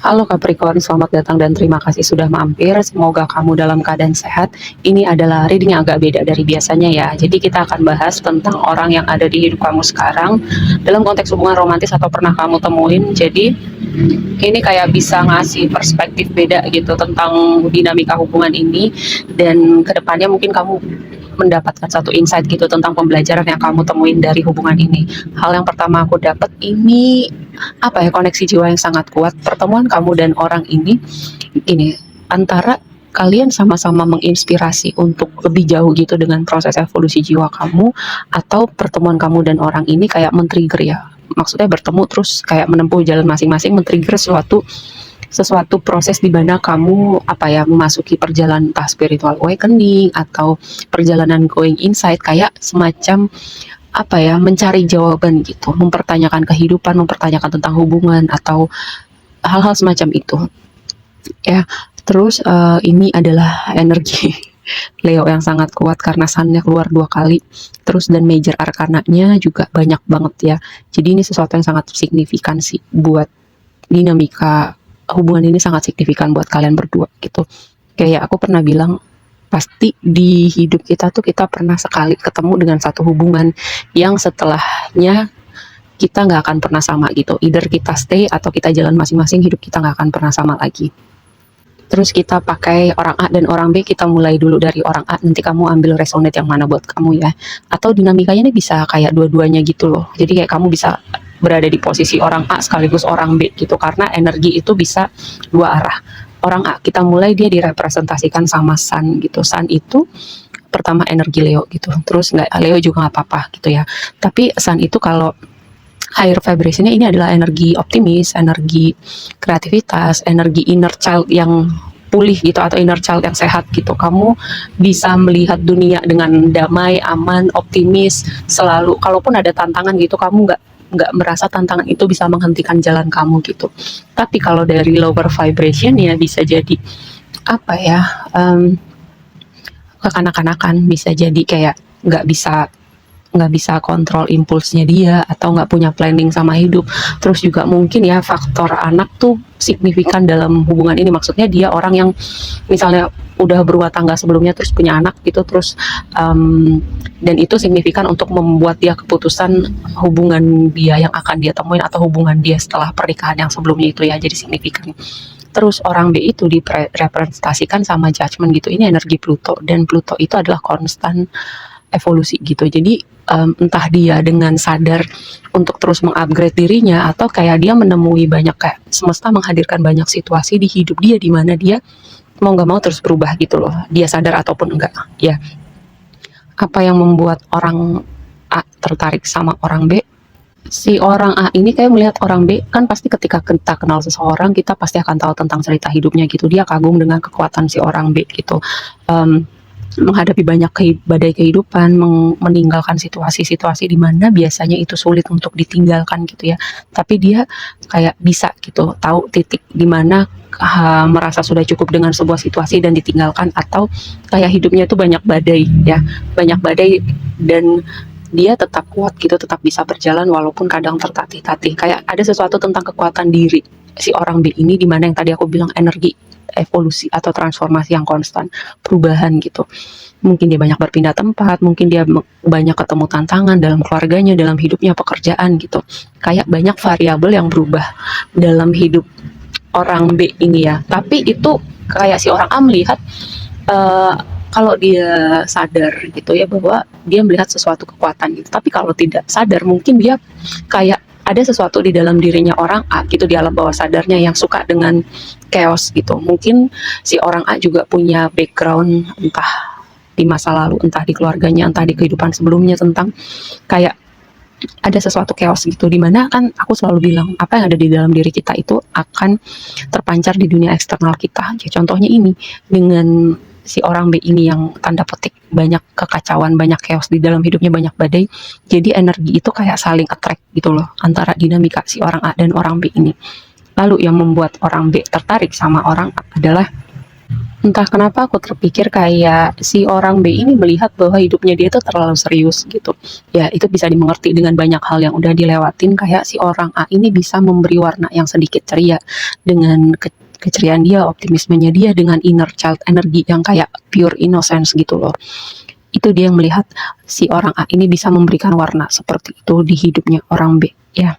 Halo Capricorn, selamat datang dan terima kasih sudah mampir. Semoga kamu dalam keadaan sehat. Ini adalah reading yang agak beda dari biasanya ya. Jadi kita akan bahas tentang orang yang ada di hidup kamu sekarang dalam konteks hubungan romantis atau pernah kamu temuin. Jadi ini kayak bisa ngasih perspektif beda gitu tentang dinamika hubungan ini, dan kedepannya mungkin kamu mendapatkan satu insight gitu tentang pembelajaran yang kamu temuin dari hubungan ini. Hal yang pertama aku dapat ini apa ya, koneksi jiwa yang sangat kuat. Pertemuan kamu dan orang ini antara kalian sama-sama menginspirasi untuk lebih jauh gitu dengan proses evolusi jiwa kamu, atau pertemuan kamu dan orang ini kayak men-trigger ya, maksudnya bertemu terus kayak menempuh jalan masing-masing, men-trigger sesuatu proses di mana kamu apa ya, memasuki perjalanan entah spiritual awakening atau perjalanan going inside, kayak semacam apa ya, mencari jawaban gitu, mempertanyakan kehidupan, mempertanyakan tentang hubungan atau hal-hal semacam itu ya. Terus ini adalah energi Leo yang sangat kuat karena sunnya keluar 2 kali, terus dan major arkananya juga banyak banget ya. Jadi ini sesuatu yang sangat signifikan sih buat dinamika hubungan ini, sangat signifikan buat kalian berdua gitu. Kayak aku pernah bilang, pasti di hidup kita tuh kita pernah sekali ketemu dengan satu hubungan yang setelahnya kita nggak akan pernah sama gitu. Either kita stay atau kita jalan masing-masing, hidup kita nggak akan pernah sama lagi. Terus kita pakai orang A dan orang B, kita mulai dulu dari orang A, nanti kamu ambil resonate yang mana buat kamu ya. Atau dinamikanya ini bisa kayak dua-duanya gitu loh. Jadi kayak kamu bisa berada di posisi orang A sekaligus orang B gitu, karena energi itu bisa dua arah. Orang A, kita mulai dia direpresentasikan sama Sun gitu. Sun itu pertama energi Leo gitu. Terus nggak Leo juga nggak apa-apa gitu ya. Tapi Sun itu kalau higher vibrationnya ini adalah energi optimis, energi kreativitas, energi inner child yang pulih gitu, atau inner child yang sehat gitu. Kamu bisa melihat dunia dengan damai, aman, optimis selalu. Kalaupun ada tantangan gitu, kamu nggak merasa tantangan itu bisa menghentikan jalan kamu gitu. Tapi kalau dari lower vibration ya bisa jadi apa ya, kekanak-kanakan, bisa jadi kayak nggak bisa kontrol impulsnya dia, atau nggak punya planning sama hidup. Terus juga mungkin ya faktor anak tuh signifikan dalam hubungan ini. Maksudnya dia orang yang misalnya udah berumah tangga sebelumnya terus punya anak gitu, terus dan itu signifikan untuk membuat dia keputusan hubungan dia yang akan dia temuin atau hubungan dia setelah pernikahan yang sebelumnya itu ya, jadi signifikan. Terus orang B itu direpresentasikan sama judgment gitu. Ini energi Pluto, dan Pluto itu adalah konstan evolusi gitu. Jadi entah dia dengan sadar untuk terus mengupgrade dirinya, atau kayak dia menemui banyak, kayak semesta menghadirkan banyak situasi di hidup dia di mana dia mau nggak mau terus berubah gitu loh, dia sadar ataupun enggak ya. Apa yang membuat orang A tertarik sama orang B? Si orang A ini kayak melihat orang B, kan pasti ketika kita kenal seseorang, kita pasti akan tahu tentang cerita hidupnya gitu. Dia kagum dengan kekuatan si orang B gitu. Menghadapi banyak badai kehidupan, meninggalkan situasi-situasi di mana biasanya itu sulit untuk ditinggalkan gitu ya. Tapi dia kayak bisa gitu, tahu titik di mana merasa sudah cukup dengan sebuah situasi dan ditinggalkan, atau kayak hidupnya itu banyak badai ya, banyak badai, dan dia tetap kuat gitu, tetap bisa berjalan walaupun kadang tertatih-tatih. Kayak ada sesuatu tentang kekuatan diri si orang B ini, di mana yang tadi aku bilang energi evolusi atau transformasi yang konstan, perubahan gitu. Mungkin dia banyak berpindah tempat, mungkin dia banyak ketemu tantangan dalam keluarganya, dalam hidupnya, pekerjaan gitu. Kayak banyak variabel yang berubah dalam hidup orang B ini ya. Tapi itu kayak si orang A melihat kalau dia sadar gitu ya, bahwa dia melihat sesuatu kekuatan gitu. Tapi kalau tidak sadar, mungkin dia kayak ada sesuatu di dalam dirinya orang A gitu, di alam bawah sadarnya, yang suka dengan chaos gitu. Mungkin si orang A juga punya background entah di masa lalu, entah di keluarganya, entah di kehidupan sebelumnya, tentang kayak ada sesuatu chaos gitu, dimana kan aku selalu bilang apa yang ada di dalam diri kita itu akan terpancar di dunia eksternal kita. Ya, contohnya ini dengan si orang B ini yang tanda petik banyak kekacauan, banyak chaos di dalam hidupnya, banyak badai. Jadi energi itu kayak saling attract gitu loh antara dinamika si orang A dan orang B ini. Lalu yang membuat orang B tertarik sama orang A adalah Entah kenapa aku terpikir kayak si orang B ini melihat bahwa hidupnya dia itu terlalu serius gitu. Ya itu bisa dimengerti dengan banyak hal yang udah dilewatin, kayak si orang A ini bisa memberi warna yang sedikit ceria dengan keceriaan dia, optimismenya dia, dengan inner child energy yang kayak pure innocence gitu loh. Itu dia yang melihat si orang A ini bisa memberikan warna seperti itu di hidupnya orang B ya.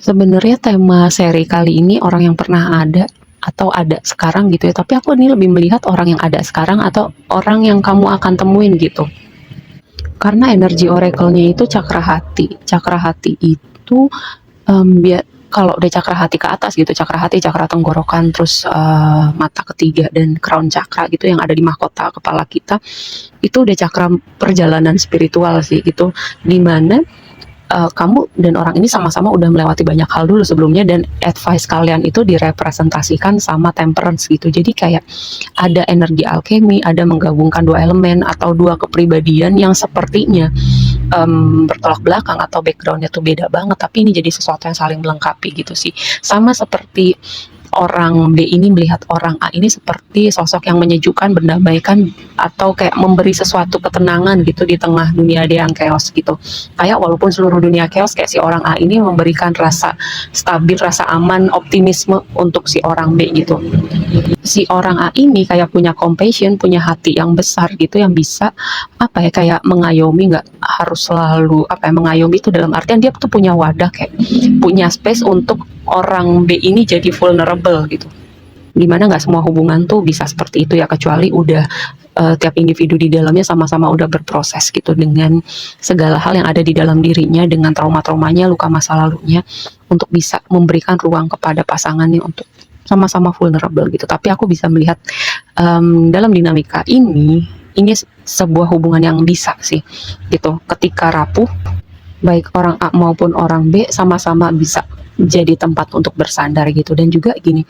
Sebenarnya tema seri kali ini orang yang pernah ada atau ada sekarang gitu ya, tapi aku ini lebih melihat orang yang ada sekarang atau orang yang kamu akan temuin gitu. Karena energi oracle-nya itu cakra hati. Cakra hati itu kalau udah cakra hati ke atas gitu, cakra hati, cakra tenggorokan, terus mata ketiga dan crown cakra gitu yang ada di mahkota kepala kita, itu udah cakra perjalanan spiritual sih gitu, dimana kamu dan orang ini sama-sama udah melewati banyak hal dulu sebelumnya, dan advice kalian itu direpresentasikan sama temperance gitu. Jadi kayak ada energi alkemi, ada menggabungkan dua elemen atau dua kepribadian yang sepertinya bertolak belakang atau backgroundnya tuh beda banget, tapi ini jadi sesuatu yang saling melengkapi gitu sih. Sama seperti orang B ini melihat orang A ini seperti sosok yang menyejukkan, mendamaikan, atau kayak memberi sesuatu ketenangan gitu di tengah dunia dia yang chaos gitu. Kayak walaupun seluruh dunia chaos, kayak si orang A ini memberikan rasa stabil, rasa aman, optimisme untuk si orang B gitu. Si orang A ini kayak punya compassion, punya hati yang besar gitu, yang bisa apa ya, kayak mengayomi, nggak harus selalu apa ya, mengayomi itu dalam artian dia tuh punya wadah, kayak punya space untuk orang B ini jadi vulnerable gitu. Dimana nggak semua hubungan tuh bisa seperti itu ya, kecuali udah tiap individu di dalamnya sama-sama udah berproses gitu dengan segala hal yang ada di dalam dirinya, dengan trauma-traumanya, luka masa lalunya, untuk bisa memberikan ruang kepada pasangannya untuk sama-sama vulnerable gitu. Tapi aku bisa melihat dalam dinamika ini sebuah hubungan yang bisa sih gitu, ketika rapuh baik orang A maupun orang B sama-sama bisa jadi tempat untuk bersandar gitu. Dan juga gini,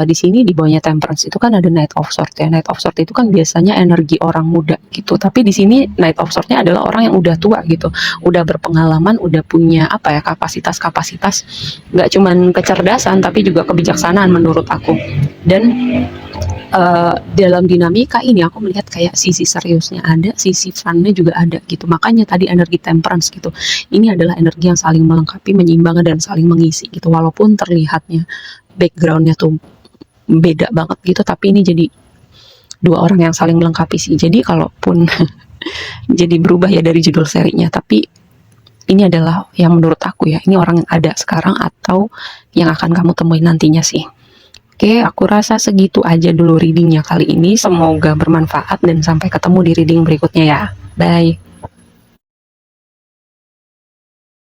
di sini di bawahnya temperance itu kan ada Knight of Swords ya. Knight of Swords itu kan biasanya energi orang muda gitu, tapi di sini Knight of Swords-nya adalah orang yang udah tua gitu, udah berpengalaman, udah punya apa ya, kapasitas nggak cuman kecerdasan tapi juga kebijaksanaan menurut aku. Dan dalam dinamika ini aku melihat kayak sisi seriusnya ada, sisi funnya juga ada gitu. Makanya tadi energi temperance gitu, ini adalah energi yang saling melengkapi, menyeimbangkan, dan saling mengisi gitu. Walaupun terlihatnya backgroundnya tuh beda banget gitu, tapi ini jadi dua orang yang saling melengkapi sih. Jadi kalaupun jadi berubah ya dari judul serinya, tapi ini adalah yang menurut aku ya, ini orang yang ada sekarang atau yang akan kamu temuin nantinya sih. Oke, aku rasa segitu aja dulu readingnya kali ini. Semoga bermanfaat dan sampai ketemu di reading berikutnya ya. Bye.